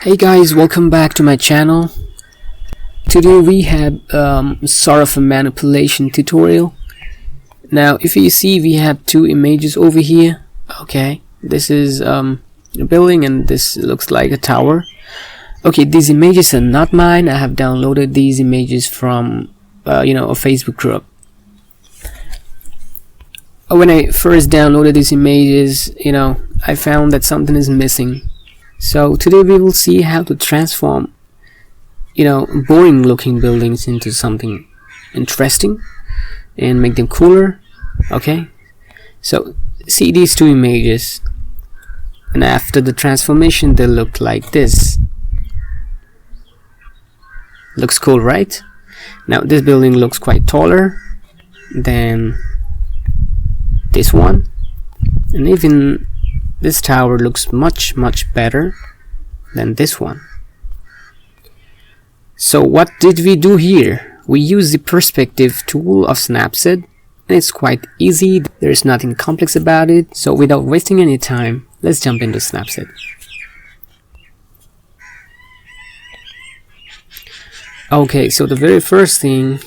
Hey guys, welcome back to my channel. Today we have sort of a manipulation tutorial. Now if you see, we have two images over here. Okay, this is a building and this looks like a tower. Okay, these images are not mine. I have downloaded these images from a Facebook group. When I first downloaded these images, I found that something is missing. So today we will see how to transform boring looking buildings into something interesting and make them cooler. Okay, so see these two images, and after the transformation they look like this. Looks cool, right? Now this building looks quite taller than this one, and even this tower looks much better than this one. So what did we do here? We use the perspective tool of Snapseed, and it's quite easy. There's nothing complex about it. So without wasting any time, let's jump into Snapseed. Okay, so the very first thing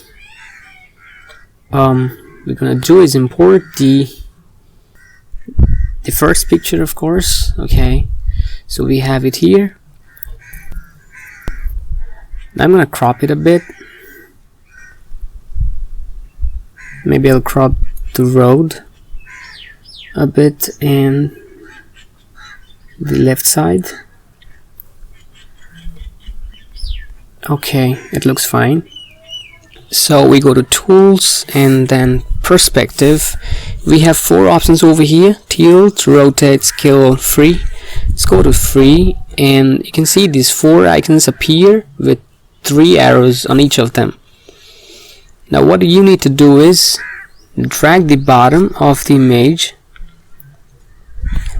we're gonna do is import the first picture, of course. Okay, so we have it here. Now I'm gonna crop it a bit. Maybe I'll crop the road a bit and the left side. Okay, it looks fine. So we go to tools and then perspective. We have four options over here: tilt, rotate, scale, free. Let's go to free, and you can see these four icons appear with 3 arrows on each of them. Now what you need to do is drag the bottom of the image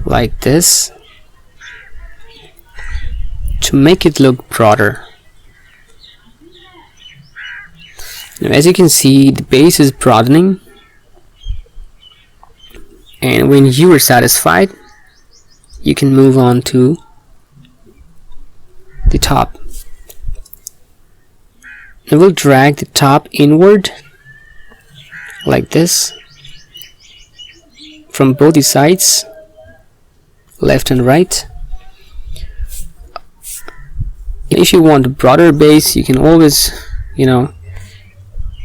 like this to make it look broader. Now, as you can see, the base is broadening, and when you are satisfied, you can move on to the top. And we'll drag the top inward like this from both the sides, left and right. If you want a broader base, you can always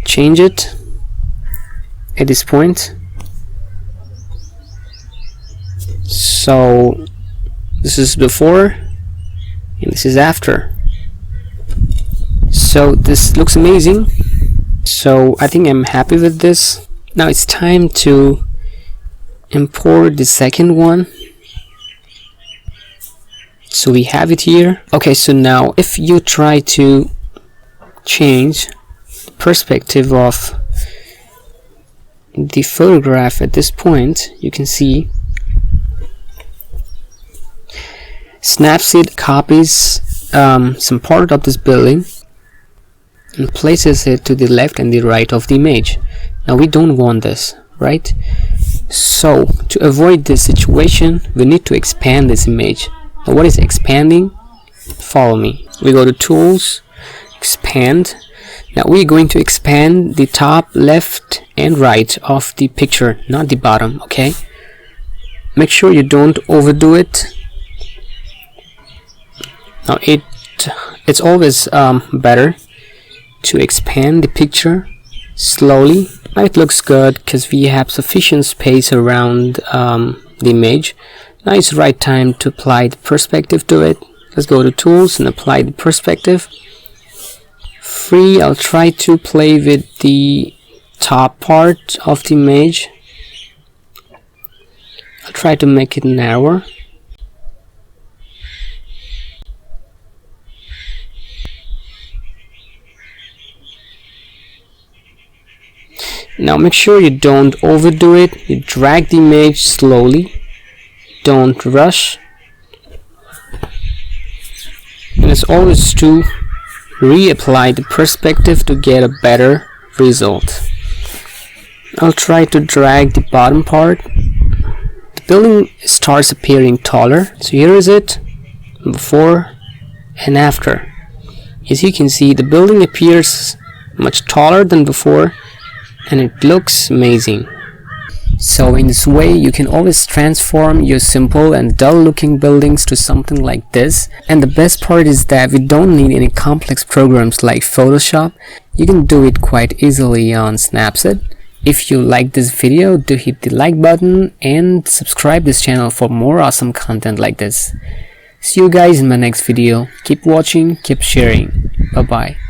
change it at this point. So this is before and this is after. So this looks amazing. So I think I'm happy with this. Now it's time to import the second one. So we have it here. Okay, so now if you try to change the perspective of the photograph at this point, you can see Snapseed copies some part of this building and places it to the left and the right of the image. Now we don't want this, right? So to avoid this situation, we need to expand this image. Now what is expanding? Follow me. We go to tools, expand. Now we're going to expand the top, left and right of the picture, not the bottom. Okay, make sure you don't overdo it. Now it's always better to expand the picture slowly. Now it looks good because we have sufficient space around the image. Now it's the right time to apply the perspective to it. Let's go to tools and apply the perspective. Free, I'll try to play with the top part of the image. I'll try to make it narrower. Now make sure you don't overdo it. You drag the image slowly, don't rush, and it's always to reapply the perspective to get a better result. I'll try to drag the bottom part. The building starts appearing taller, so here is it before and after. As you can see, the building appears much taller than before, and it looks amazing. So in this way, you can always transform your simple and dull looking buildings to something like this. And the best part is that we don't need any complex programs like Photoshop. You can do it quite easily on Snapseed. If you like this video, do hit the like button and subscribe this channel for more awesome content like this. See you guys in my next video. Keep watching, keep sharing. Bye bye.